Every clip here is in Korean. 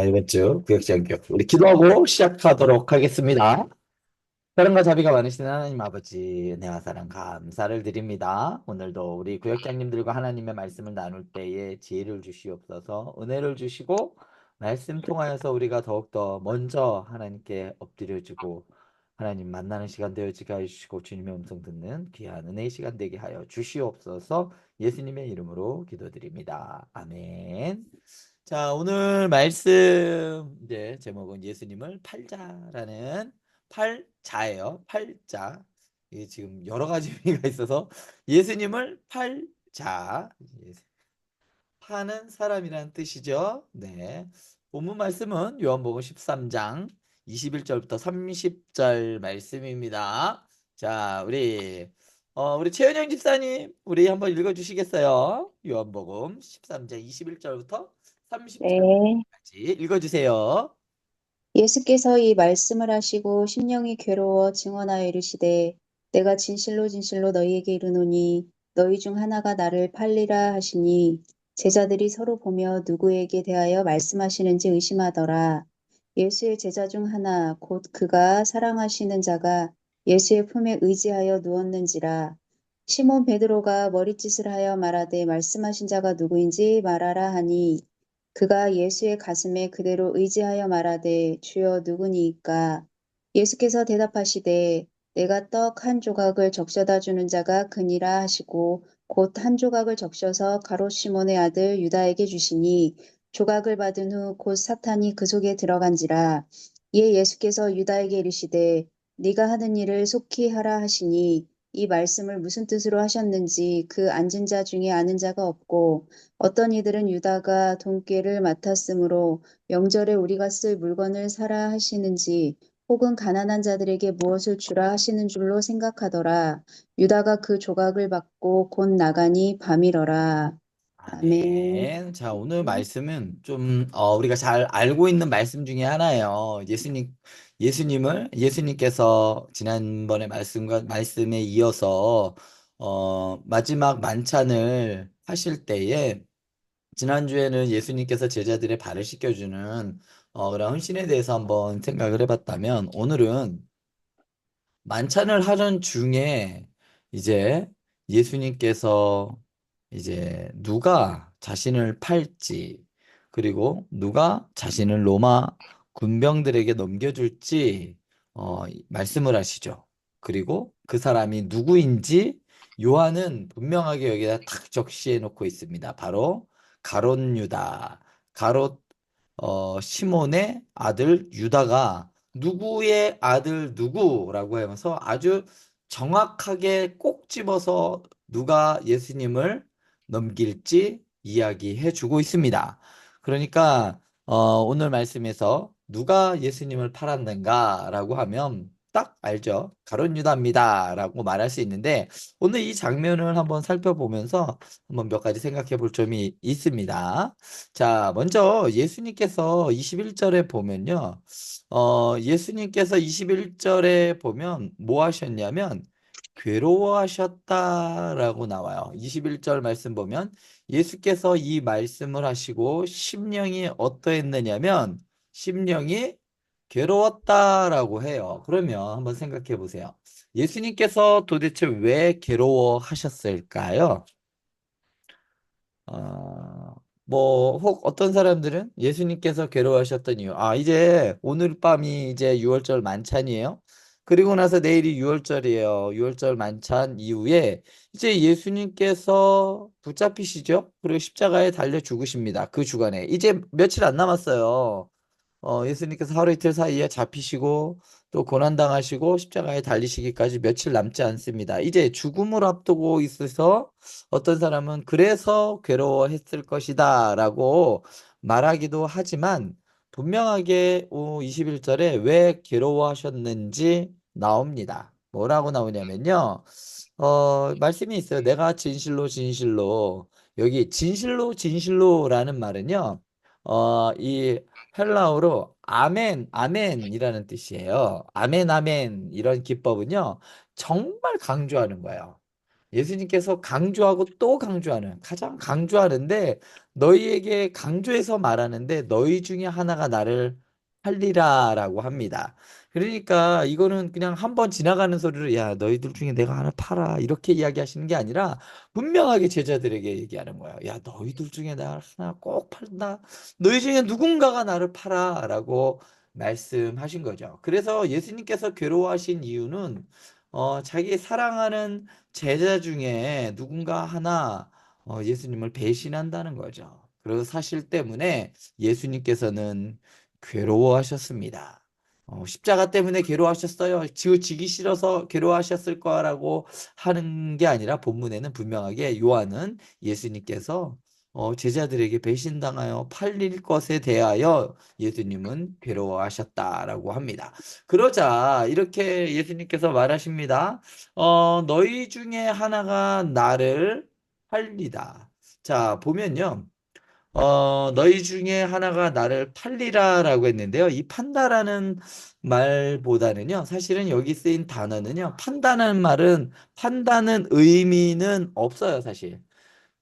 이번 주 구역장교 우리 기도하고 시작하도록 하겠습니다. 사랑과 자비가 많으신 하나님 아버지 은혜와 사랑 감사를 드립니다. 오늘도 우리 구역장님들과 하나님의 말씀을 나눌 때에 지혜를 주시옵소서 은혜를 주시고 말씀 통하여서 우리가 더욱더 먼저 하나님께 엎드려지고 하나님 만나는 시간 되어지게 하여 주시고 주님의 음성 듣는 귀한 은혜의 시간 되게 하여 주시옵소서 예수님의 이름으로 기도드립니다. 아멘. 자, 오늘 말씀 이제 제목은 예수님을 팔자라는 팔자예요. 팔자. 이게 지금 여러 가지 의미가 있어서 예수님을 팔자. 파는 사람이라는 뜻이죠. 네. 본문 말씀은 요한복음 13장 21절부터 30절 말씀입니다. 자, 우리 최은영 집사님, 우리 한번 읽어 주시겠어요? 요한복음 13장 21절부터 네. 30절까지 읽어 주세요. 예수께서 이 말씀을 하시고 심령이 괴로워 증언하여 이르시되 내가 진실로 진실로 너희에게 이르노니 너희 중 하나가 나를 팔리라 하시니 제자들이 서로 보며 누구에게 대하여 말씀하시는지 의심하더라. 예수의 제자 중 하나 곧 그가 사랑하시는 자가 예수의 품에 의지하여 누웠는지라. 시몬 베드로가 머리짓을 하여 말하되 말씀하신 자가 누구인지 말하라 하니 그가 예수의 가슴에 그대로 의지하여 말하되 주여 누구니이까? 예수께서 대답하시되 내가 떡 한 조각을 적셔다 주는 자가 그니라 하시고 곧 한 조각을 적셔서 가롯 시몬의 아들 유다에게 주시니 조각을 받은 후 곧 사탄이 그 속에 들어간지라. 이에 예수께서 유다에게 이르시되 네가 하는 일을 속히 하라 하시니 이 말씀을 무슨 뜻으로 하셨는지 그 앉은 자 중에 아는 자가 없고 어떤 이들은 유다가 돈꾀를 맡았으므로 명절에 우리가 쓸 물건을 사라 하시는지 혹은 가난한 자들에게 무엇을 주라 하시는 줄로 생각하더라. 유다가 그 조각을 받고 곧 나가니 밤이러라. 아멘. 아멘. 자, 오늘 말씀은 좀 우리가 잘 알고 있는 말씀 중에 하나예요. 예수님께서 지난번에 말씀에 이어서 마지막 만찬을 하실 때에 지난주에는 예수님께서 제자들의 발을 씻겨주는 그런 헌신에 대해서 한번 생각을 해봤다면 오늘은 만찬을 하던 중에 이제 예수님께서 이제 누가 자신을 팔지 그리고 누가 자신을 로마 군병들에게 넘겨줄지 말씀을 하시죠. 그리고 그 사람이 누구인지 요한은 분명하게 여기다 탁 적시해 놓고 있습니다. 바로 가롯 유다, 가롯 시몬의 아들 유다가 누구의 아들 누구라고 하면서 아주 정확하게 꼭 집어서 누가 예수님을 넘길지 이야기해 주고 있습니다. 그러니까 오늘 말씀에서 누가 예수님을 팔았는가라고 하면 딱 알죠. 가룟 유다입니다라고 말할 수 있는데 오늘 이 장면을 한번 살펴보면서 한번 몇 가지 생각해 볼 점이 있습니다. 자, 먼저 예수님께서 21절에 보면요. 예수님께서 21절에 보면 뭐 하셨냐면 괴로워하셨다라고 나와요. 21절 말씀 보면 예수께서 이 말씀을 하시고 심령이 어떠했느냐면 심령이 괴로웠다라고 해요. 그러면 한번 생각해 보세요. 예수님께서 도대체 왜 괴로워하셨을까요? 어, 혹 어떤 사람들은 예수님께서 괴로워하셨던 이유. 이제 오늘 밤이 이제 6월절 만찬이에요. 그리고 나서 내일이 6월절이에요. 6월절 만찬 이후에 이제 예수님께서 붙잡히시죠? 그리고 십자가에 달려 죽으십니다. 그 주간에. 이제 며칠 안 남았어요. 예수님께서 하루 이틀 사이에 잡히시고 또 고난당하시고 십자가에 달리시기까지 며칠 남지 않습니다. 이제 죽음을 앞두고 있어서 어떤 사람은 그래서 괴로워했을 것이다 라고 말하기도 하지만 분명하게 21절에 왜 괴로워하셨는지 나옵니다. 뭐라고 나오냐면요. 말씀이 있어요. 내가 진실로 진실로 여기 진실로 진실로라는 말은요. 이 헬라어로 아멘, 아멘이라는 뜻이에요. 아멘, 아멘 이런 기법은요. 정말 강조하는 거예요. 예수님께서 강조하고 또 강조하는, 가장 강조하는데, 너희에게 강조해서 말하는데, 너희 중에 하나가 나를 팔리라라고 합니다. 그러니까 이거는 그냥 한번 지나가는 소리로, 야, 너희들 중에 내가 하나 팔아. 이렇게 이야기하시는 게 아니라, 분명하게 제자들에게 얘기하는 거예요. 야, 너희들 중에 나 하나 꼭 팔다. 너희 중에 누군가가 나를 팔아라고 말씀하신 거죠. 그래서 예수님께서 괴로워하신 이유는 자기 사랑하는 제자 중에 누군가 하나 예수님을 배신한다는 거죠. 그 사실 때문에 예수님께서는 괴로워하셨습니다. 십자가 때문에 괴로워하셨어요. 지기 싫어서 괴로워하셨을 거라고 하는 게 아니라 본문에는 분명하게 요한은 예수님께서 제자들에게 배신당하여 팔릴 것에 대하여 예수님은 괴로워하셨다라고 합니다. 그러자 이렇게 예수님께서 말하십니다. 너희 중에 하나가 나를 팔리다. 자, 보면요. 너희 중에 하나가 나를 팔리라라고 했는데요. 이 판다라는 말보다는요. 사실은 여기 쓰인 단어는요. 판다는 의미는 없어요, 사실.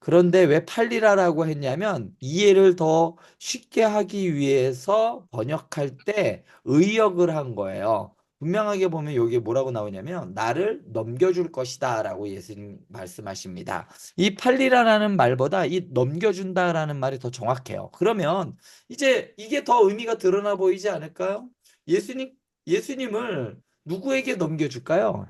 그런데 왜 팔리라라고 했냐면 이해를 더 쉽게 하기 위해서 번역할 때 의역을 한 거예요. 분명하게 보면 여기에 뭐라고 나오냐면 나를 넘겨줄 것이다라고 예수님 말씀하십니다. 이 팔리라라는 말보다 이 넘겨준다라는 말이 더 정확해요. 그러면 이제 이게 더 의미가 드러나 보이지 않을까요? 예수님 예수님을 누구에게 넘겨줄까요?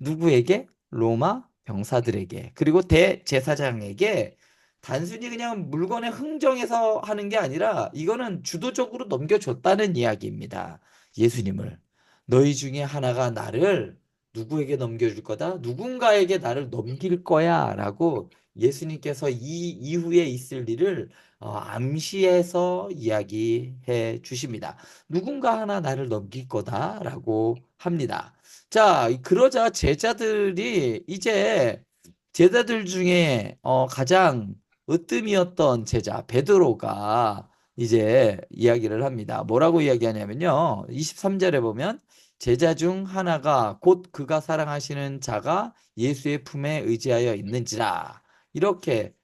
누구에게? 로마 병사들에게. 그리고 대제사장에게 단순히 그냥 물건의 흥정해서 하는 게 아니라 이거는 주도적으로 넘겨줬다는 이야기입니다. 예수님을. 너희 중에 하나가 나를 누구에게 넘겨줄 거다? 누군가에게 나를 넘길 거야. 라고 예수님께서 이 이후에 있을 일을 암시해서 이야기해 주십니다. 누군가 하나 나를 넘길 거다라고 합니다. 자, 그러자 제자들 중에 가장 으뜸이었던 제자 베드로가 이제 이야기를 합니다. 뭐라고 이야기하냐면요. 23절에 보면 제자 중 하나가 곧 그가 사랑하시는 자가 예수의 품에 의지하여 있는지라. 이렇게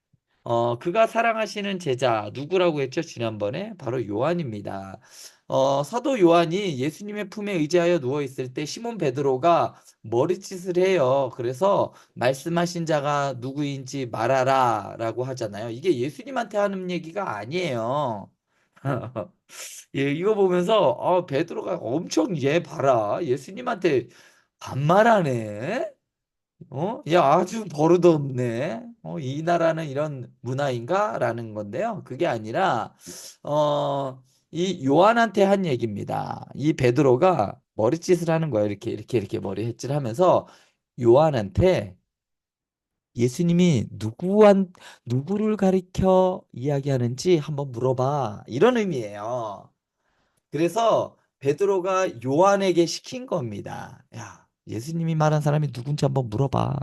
그가 사랑하시는 제자 누구라고 했죠? 지난번에 바로 요한입니다. 사도 요한이 예수님의 품에 의지하여 누워 있을 때 시몬 베드로가 머리짓을 해요. 그래서 말씀하신 자가 누구인지 말하라라고 하잖아요. 이게 예수님한테 하는 얘기가 아니에요. 예, 이거 보면서 베드로가 엄청 얘 봐라. 예수님한테 반말하네. 야, 아주 버릇없네. 이 나라는 이런 문화인가? 라는 건데요. 그게 아니라, 어, 이 요한한테 한 얘기입니다. 이 베드로가 머리짓을 하는 거예요. 이렇게 머리짓을 하면서 요한한테 예수님이 누구를 가리켜 이야기하는지 한번 물어봐. 이런 의미예요. 그래서 베드로가 요한에게 시킨 겁니다. 야, 예수님이 말한 사람이 누군지 한번 물어봐.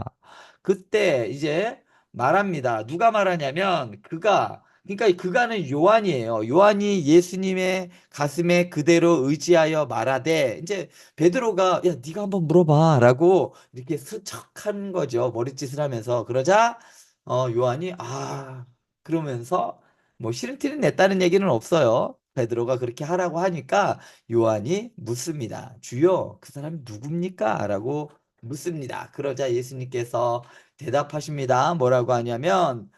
그때 이제 말합니다. 누가 말하냐면 그러니까 그가는 요한이에요. 요한이 예수님의 가슴에 그대로 의지하여 말하되 이제 베드로가 야, 네가 한번 물어봐라고 이렇게 수척한 거죠. 머리짓을 하면서 그러자 요한이 그러면서 뭐 싫은 티는 냈다는 얘기는 없어요. 베드로가 그렇게 하라고 하니까 요한이 묻습니다. 주여, 그 사람이 누굽니까? 라고 묻습니다. 그러자 예수님께서 대답하십니다. 뭐라고 하냐면,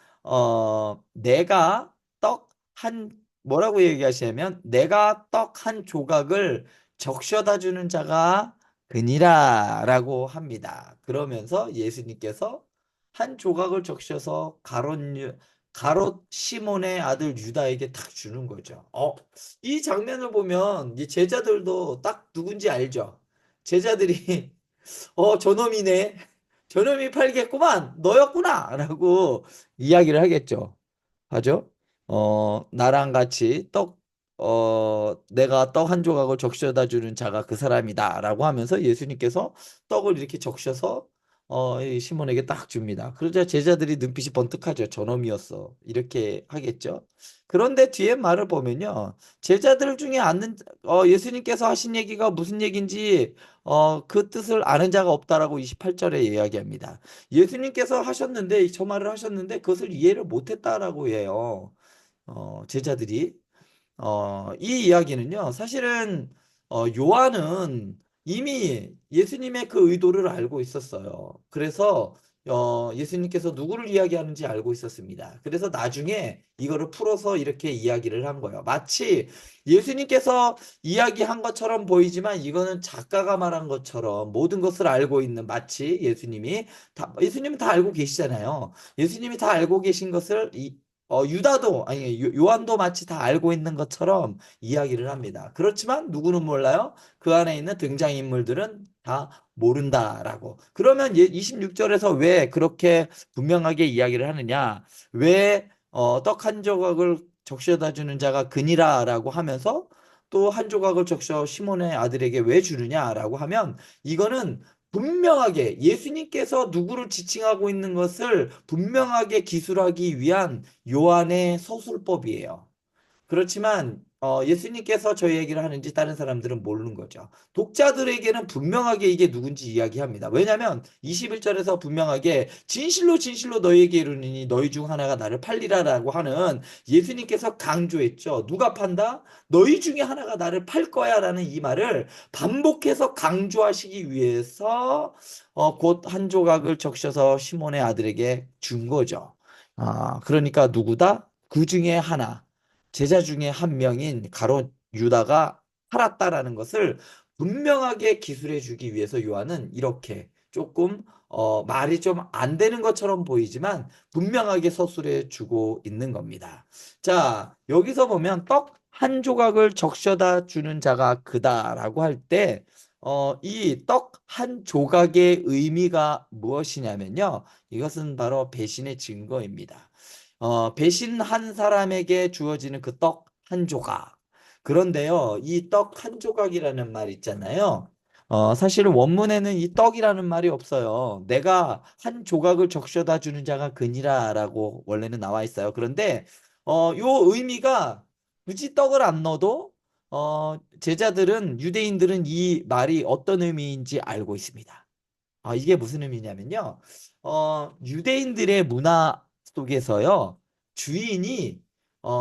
내가 뭐라고 얘기하시냐면, 내가 떡 한 조각을 적셔다 주는 자가 그니라 라고 합니다. 그러면서 예수님께서 한 조각을 적셔서 가롯 시몬의 아들 유다에게 탁 주는 거죠. 이 장면을 보면 이 제자들도 딱 누군지 알죠. 제자들이 저놈이네. 저놈이 팔겠구만. 너였구나. 라고 이야기를 하겠죠. 하죠. 나랑 같이 내가 떡 한 조각을 적셔다 주는 자가 그 사람이다. 라고 하면서 예수님께서 떡을 이렇게 적셔서 이 시몬에게 딱 줍니다. 그러자 제자들이 눈빛이 번뜩하죠. 저놈이었어. 이렇게 하겠죠. 그런데 뒤에 말을 보면요. 제자들 중에 예수님께서 하신 얘기가 무슨 얘기인지 그 뜻을 아는 자가 없다라고 28절에 이야기합니다. 예수님께서 하셨는데 저 말을 하셨는데 그것을 이해를 못했다라고 해요. 제자들이. 이 이야기는요, 사실은 요한은 이미 예수님의 그 의도를 알고 있었어요. 그래서 예수님께서 누구를 이야기하는지 알고 있었습니다. 그래서 나중에 이거를 풀어서 이렇게 이야기를 한 거예요. 마치 예수님께서 이야기한 것처럼 보이지만 이거는 작가가 말한 것처럼 모든 것을 알고 있는 마치 예수님은 다 알고 계시잖아요. 예수님이 다 알고 계신 것을 유다도, 아니, 요한도 마치 다 알고 있는 것처럼 이야기를 합니다. 그렇지만 누구는 몰라요? 그 안에 있는 등장인물들은 다 모른다라고. 그러면 26절에서 왜 그렇게 분명하게 이야기를 하느냐? 왜, 떡 한 조각을 적셔다 주는 자가 그니라라고 하면서 또 한 조각을 적셔 시몬의 아들에게 왜 주느냐라고 하면 이거는 분명하게 예수님께서 누구를 지칭하고 있는 것을 분명하게 기술하기 위한 요한의 서술법이에요. 그렇지만 예수님께서 저 얘기를 하는지 다른 사람들은 모르는 거죠. 독자들에게는 분명하게 이게 누군지 이야기합니다. 왜냐하면 21절에서 분명하게 진실로 진실로 너희에게 이르노니 너희 중 하나가 나를 팔리라라고 하는 예수님께서 강조했죠. 누가 판다? 너희 중에 하나가 나를 팔 거야라는 이 말을 반복해서 강조하시기 위해서 곧 한 조각을 적셔서 시몬의 아들에게 준 거죠. 그러니까 누구다? 그 중에 하나. 제자 중에 한 명인 가롯 유다가 팔았다라는 것을 분명하게 기술해 주기 위해서 요한은 이렇게 조금 말이 좀 안 되는 것처럼 보이지만 분명하게 서술해 주고 있는 겁니다. 자, 여기서 보면 떡 한 조각을 적셔다 주는 자가 그다라고 할 때, 이 떡 한 조각의 의미가 무엇이냐면요. 이것은 바로 배신의 증거입니다. 배신한 사람에게 주어지는 그 떡 한 조각. 그런데요, 이 떡 한 조각이라는 말 있잖아요. 사실 원문에는 이 떡이라는 말이 없어요. 내가 한 조각을 적셔다 주는 자가 그니라라고 원래는 나와 있어요. 그런데 요 의미가 굳이 떡을 안 넣어도 유대인들은 이 말이 어떤 의미인지 알고 있습니다. 이게 무슨 의미냐면요. 유대인들의 문화 속에서요, 주인이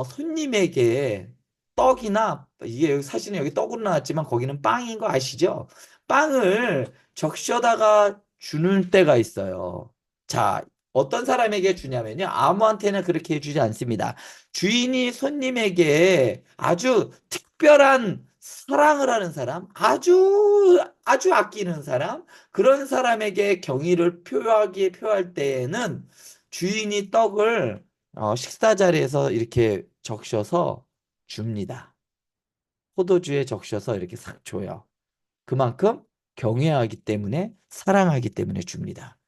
손님에게 떡이나, 이게 사실은 여기 떡으로 나왔지만 거기는 빵인 거 아시죠? 빵을 적셔다가 주는 때가 있어요. 자, 어떤 사람에게 주냐면요. 아무한테나 그렇게 해주지 않습니다. 주인이 손님에게 아주 특별한 사랑을 하는 사람, 아주 아끼는 사람, 그런 사람에게 경의를 표할 때에는 주인이 떡을 식사 자리에서 이렇게 적셔서 줍니다. 포도주에 적셔서 이렇게 싹 줘요. 그만큼 경외하기 때문에 사랑하기 때문에 줍니다.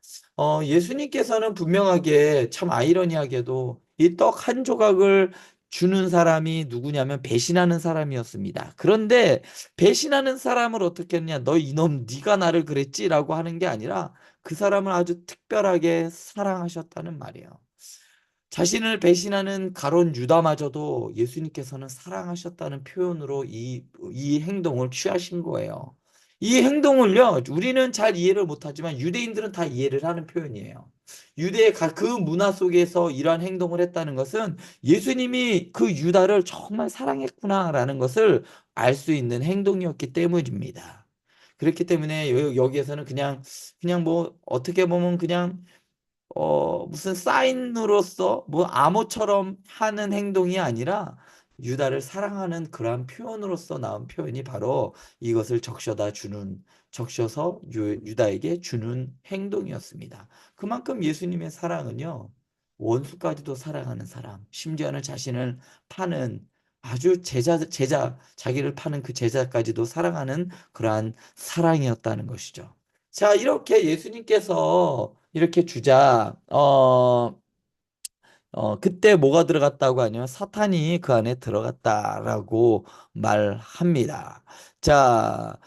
예수님께서는 분명하게 참 아이러니하게도 이 떡 한 조각을 주는 사람이 누구냐면 배신하는 사람이었습니다. 그런데 배신하는 사람을 어떻게 했냐? 너 이놈 네가 나를 그랬지라고 하는 게 아니라 그 사람을 아주 특별하게 사랑하셨다는 말이에요. 자신을 배신하는 가론 유다마저도 예수님께서는 사랑하셨다는 표현으로 이 행동을 취하신 거예요. 이 행동을요, 우리는 잘 이해를 못하지만 유대인들은 다 이해를 하는 표현이에요. 그 문화 속에서 이러한 행동을 했다는 것은 예수님이 그 유다를 정말 사랑했구나라는 것을 알 수 있는 행동이었기 때문입니다. 그렇기 때문에 여기에서는 그냥 뭐 어떻게 보면 그냥 무슨 사인으로서 뭐 암호처럼 하는 행동이 아니라 유다를 사랑하는 그러한 표현으로서 나온 표현이 바로 이것을 적셔서 유다에게 주는 행동이었습니다. 그만큼 예수님의 사랑은요, 원수까지도 사랑하는 사람, 심지어는 자신을 파는 자기를 파는 그 제자까지도 사랑하는 그러한 사랑이었다는 것이죠. 자, 이렇게 예수님께서 이렇게 주자, 그때 뭐가 들어갔다고 하냐면 사탄이 그 안에 들어갔다라고 말합니다. 자,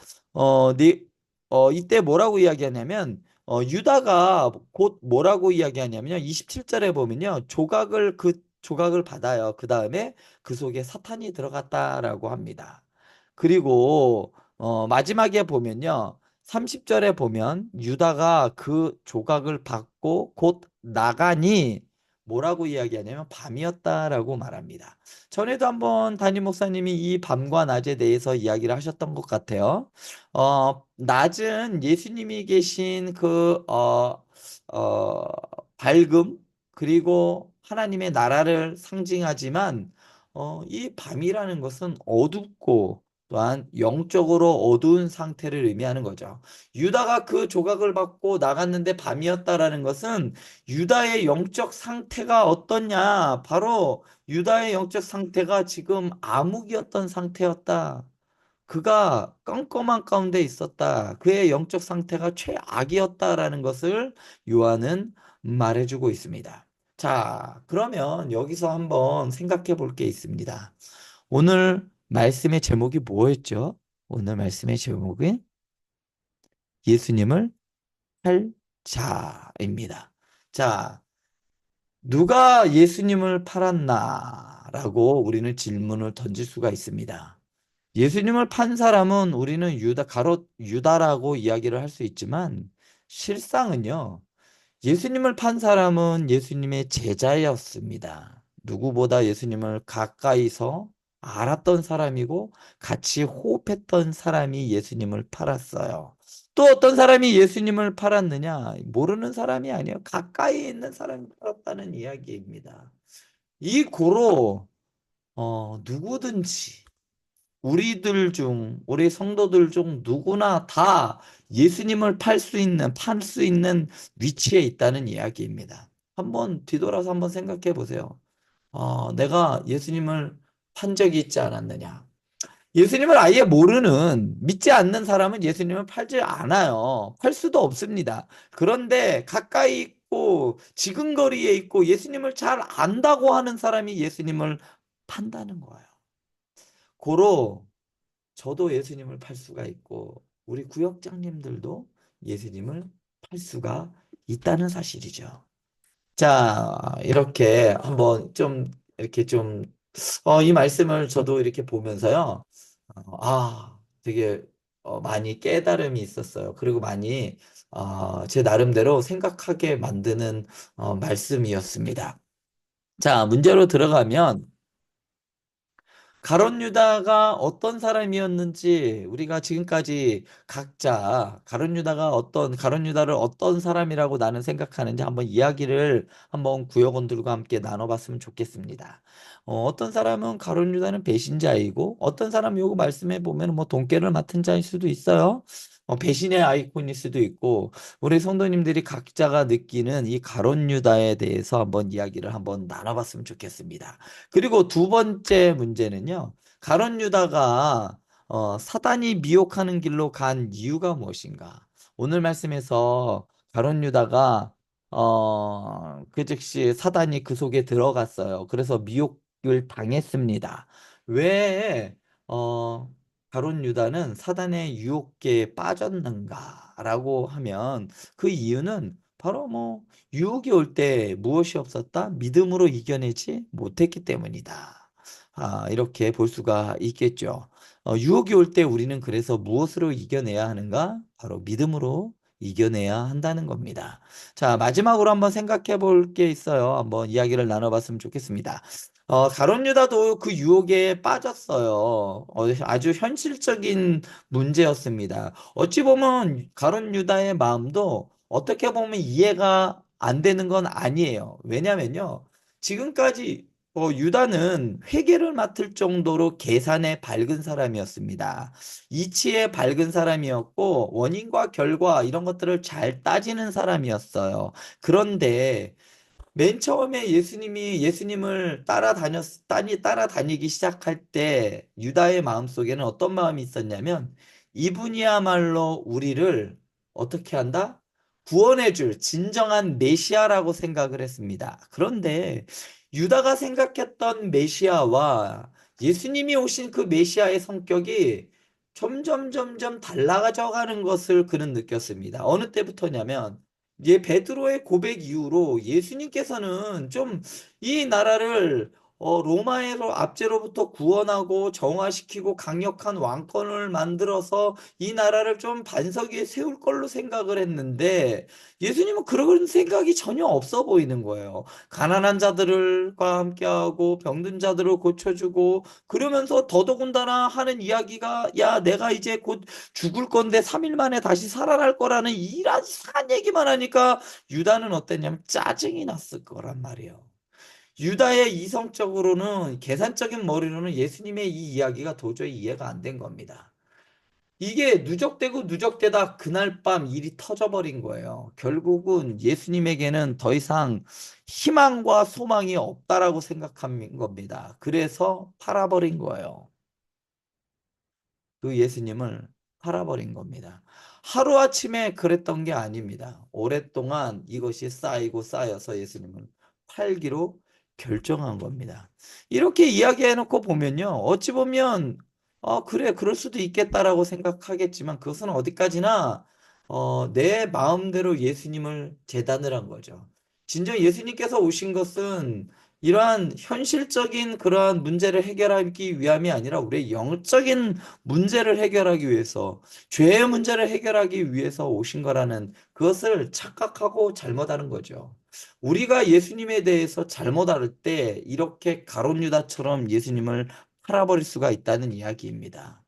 이때 뭐라고 이야기하냐면, 유다가 곧 뭐라고 이야기하냐면요. 27절에 보면요. 조각을 받아요. 그 다음에 그 속에 사탄이 들어갔다라고 합니다. 그리고 마지막에 보면요. 30절에 보면 유다가 그 조각을 받고 곧 나가니 뭐라고 이야기하냐면 밤이었다라고 말합니다. 전에도 한번 담임 목사님이 이 밤과 낮에 대해서 이야기를 하셨던 것 같아요. 낮은 예수님이 계신 어, 밝음, 그리고 하나님의 나라를 상징하지만, 이 밤이라는 것은 어둡고, 또한 영적으로 어두운 상태를 의미하는 거죠. 유다가 그 조각을 받고 나갔는데 밤이었다라는 것은 유다의 영적 상태가 어떻냐? 바로 유다의 영적 상태가 지금 암흑이었던 상태였다. 그가 깜깜한 가운데 있었다. 그의 영적 상태가 최악이었다라는 것을 요한은 말해주고 있습니다. 자, 그러면 여기서 한번 생각해 볼 게 있습니다. 오늘 말씀의 제목이 뭐였죠? 오늘 말씀의 제목은 예수님을 팔 자입니다. 자, 누가 예수님을 팔았나라고 우리는 질문을 던질 수가 있습니다. 예수님을 판 사람은 우리는 유다라고 이야기를 할 수 있지만 실상은요. 예수님을 판 사람은 예수님의 제자였습니다. 누구보다 예수님을 가까이서 알았던 사람이고 같이 호흡했던 사람이 예수님을 팔았어요. 또 어떤 사람이 예수님을 팔았느냐? 모르는 사람이 아니에요. 가까이 있는 사람이 팔았다는 이야기입니다. 이 고로 누구든지 우리 성도들 중 누구나 다 예수님을 팔 수 있는 위치에 있다는 이야기입니다. 한번 뒤돌아서 한번 생각해 보세요. 내가 예수님을 판 적이 있지 않았느냐? 예수님을 아예 믿지 않는 사람은 예수님을 팔지 않아요. 팔 수도 없습니다. 그런데 가까이 있고 지근거리에 있고 예수님을 잘 안다고 하는 사람이 예수님을 판다는 거예요. 고로 저도 예수님을 팔 수가 있고 우리 구역장님들도 예수님을 팔 수가 있다는 사실이죠. 자, 이렇게 한번 이 말씀을 저도 이렇게 보면서요. 되게 많이 깨달음이 있었어요. 그리고 많이 제 나름대로 생각하게 만드는 말씀이었습니다. 자, 문제로 들어가면 가룟 유다가 어떤 사람이었는지 우리가 지금까지 각자 가룟 유다를 어떤 사람이라고 나는 생각하는지 한번 이야기를 한번 구역원들과 함께 나눠봤으면 좋겠습니다. 어떤 사람은 가룟 유다는 배신자이고 어떤 사람은 요거 말씀해 보면 뭐 돈깨를 맡은 자일 수도 있어요. 배신의 아이콘일 수도 있고 우리 성도님들이 각자가 느끼는 이 가룟 유다에 대해서 한번 이야기를 한번 나눠봤으면 좋겠습니다. 그리고 두 번째 문제는요. 가룟 유다가 사단이 미혹하는 길로 간 이유가 무엇인가? 오늘 말씀에서 가룟 유다가 그 즉시 사단이 그 속에 들어갔어요. 그래서 미혹을 당했습니다. 왜 가룟 유다는 사단의 유혹에 빠졌는가라고 하면 그 이유는 바로 뭐 유혹이 올 때 무엇이 없었다? 믿음으로 이겨내지 못했기 때문이다. 이렇게 볼 수가 있겠죠. 유혹이 올 때 우리는 그래서 무엇으로 이겨내야 하는가? 바로 믿음으로 이겨내야 한다는 겁니다. 자, 마지막으로 한번 생각해 볼 게 있어요. 한번 이야기를 나눠봤으면 좋겠습니다. 가룟 유다도 그 유혹에 빠졌어요. 아주 현실적인 문제였습니다. 어찌 보면 가룟 유다의 마음도 어떻게 보면 이해가 안 되는 건 아니에요. 왜냐면요. 지금까지 유다는 회계를 맡을 정도로 계산에 밝은 사람이었습니다. 이치에 밝은 사람이었고 원인과 결과 이런 것들을 잘 따지는 사람이었어요. 그런데 맨 처음에 예수님을 따라다니기 시작할 때 유다의 마음속에는 어떤 마음이 있었냐면 이분이야말로 우리를 어떻게 한다? 구원해 줄 진정한 메시아라고 생각을 했습니다. 그런데 유다가 생각했던 메시아와 예수님이 오신 그 메시아의 성격이 점점 달라져 가는 것을 그는 느꼈습니다. 어느 때부터냐면 이제 베드로의 고백 이후로 예수님께서는 좀 이 나라를 로마에서 압제로부터 구원하고 정화시키고 강력한 왕권을 만들어서 이 나라를 좀 반석 위에 세울 걸로 생각을 했는데 예수님은 그런 생각이 전혀 없어 보이는 거예요. 가난한 자들과 함께하고 병든 자들을 고쳐주고 그러면서 더더군다나 하는 이야기가 야 내가 이제 곧 죽을 건데 3일 만에 다시 살아날 거라는 이런 이상한 얘기만 하니까 유다는 어땠냐면 짜증이 났을 거란 말이에요. 유다의 이성적으로는 계산적인 머리로는 예수님의 이 이야기가 도저히 이해가 안 된 겁니다. 이게 누적되고 누적되다 그날 밤 일이 터져버린 거예요. 결국은 예수님에게는 더 이상 희망과 소망이 없다라고 생각한 겁니다. 그래서 팔아버린 거예요. 그 예수님을 팔아버린 겁니다. 하루아침에 그랬던 게 아닙니다. 오랫동안 이것이 쌓이고 쌓여서 예수님을 팔기로 결정한 겁니다. 이렇게 이야기해놓고 보면요. 어찌 보면 그래 그럴 수도 있겠다라고 생각하겠지만 그것은 어디까지나 내 마음대로 예수님을 재단을 한 거죠. 진정 예수님께서 오신 것은 이러한 현실적인 그러한 문제를 해결하기 위함이 아니라 우리의 영적인 문제를 해결하기 위해서, 죄의 문제를 해결하기 위해서 오신 거라는 그것을 착각하고 잘못하는 거죠. 우리가 예수님에 대해서 잘못 알 때 이렇게 가룟 유다처럼 예수님을 팔아버릴 수가 있다는 이야기입니다.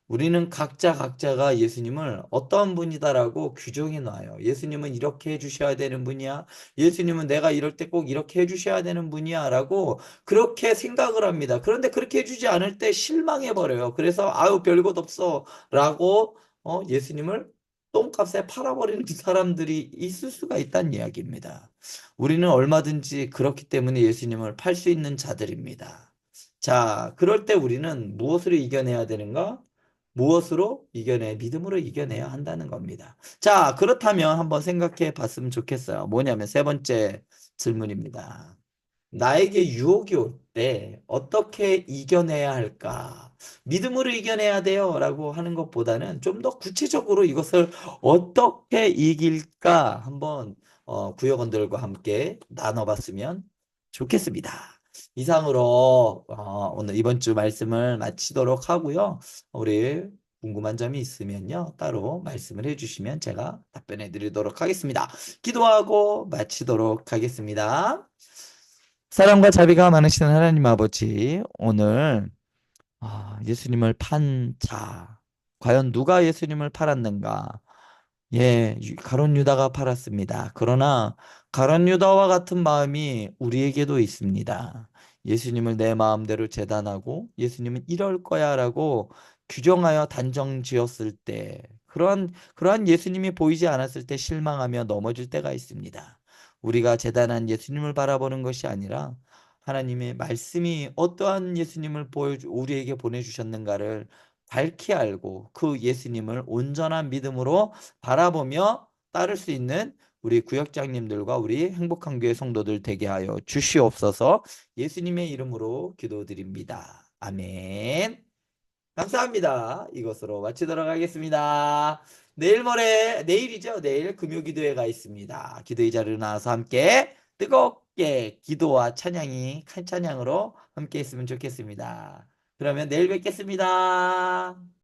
우리는 각자가 예수님을 어떤 분이다라고 규정해 놔요. 예수님은 이렇게 해주셔야 되는 분이야. 예수님은 내가 이럴 때 꼭 이렇게 해주셔야 되는 분이야. 라고 그렇게 생각을 합니다. 그런데 그렇게 해주지 않을 때 실망해 버려요. 그래서 아유 별것 없어. 라고 예수님을 똥값에 팔아버리는 사람들이 있을 수가 있다는 이야기입니다. 우리는 얼마든지 그렇기 때문에 예수님을 팔 수 있는 자들입니다. 자, 그럴 때 우리는 무엇으로 이겨내야 되는가? 무엇으로 이겨내? 믿음으로 이겨내야 한다는 겁니다. 자, 그렇다면 한번 생각해 봤으면 좋겠어요. 뭐냐면 세 번째 질문입니다. 나에게 유혹이 올 때 어떻게 이겨내야 할까? 믿음으로 이겨내야 돼요. 라고 하는 것보다는 좀 더 구체적으로 이것을 어떻게 이길까? 한번 구역원들과 함께 나눠봤으면 좋겠습니다. 이상으로 오늘 이번 주 말씀을 마치도록 하고요. 우리 궁금한 점이 있으면요. 따로 말씀을 해주시면 제가 답변해 드리도록 하겠습니다. 기도하고 마치도록 하겠습니다. 사랑과 자비가 많으신 하나님 아버지, 오늘 예수님을 판 자, 과연 누가 예수님을 팔았는가? 예, 가룟 유다가 팔았습니다. 그러나 가룟 유다와 같은 마음이 우리에게도 있습니다. 예수님을 내 마음대로 재단하고 예수님은 이럴 거야라고 규정하여 단정 지었을 때 그러한 예수님이 보이지 않았을 때 실망하며 넘어질 때가 있습니다. 우리가 재단한 예수님을 바라보는 것이 아니라 하나님의 말씀이 어떠한 예수님을 우리에게 보내주셨는가를 밝히 알고 그 예수님을 온전한 믿음으로 바라보며 따를 수 있는 우리 구역장님들과 우리 행복한 교회 성도들 되게 하여 주시옵소서. 예수님의 이름으로 기도드립니다. 아멘. 감사합니다. 이것으로 마치도록 하겠습니다. 내일이죠. 내일 금요기도회가 있습니다. 기도의 자리로 나와서 함께 뜨겁게 기도와 찬양으로 함께 했으면 좋겠습니다. 그러면 내일 뵙겠습니다.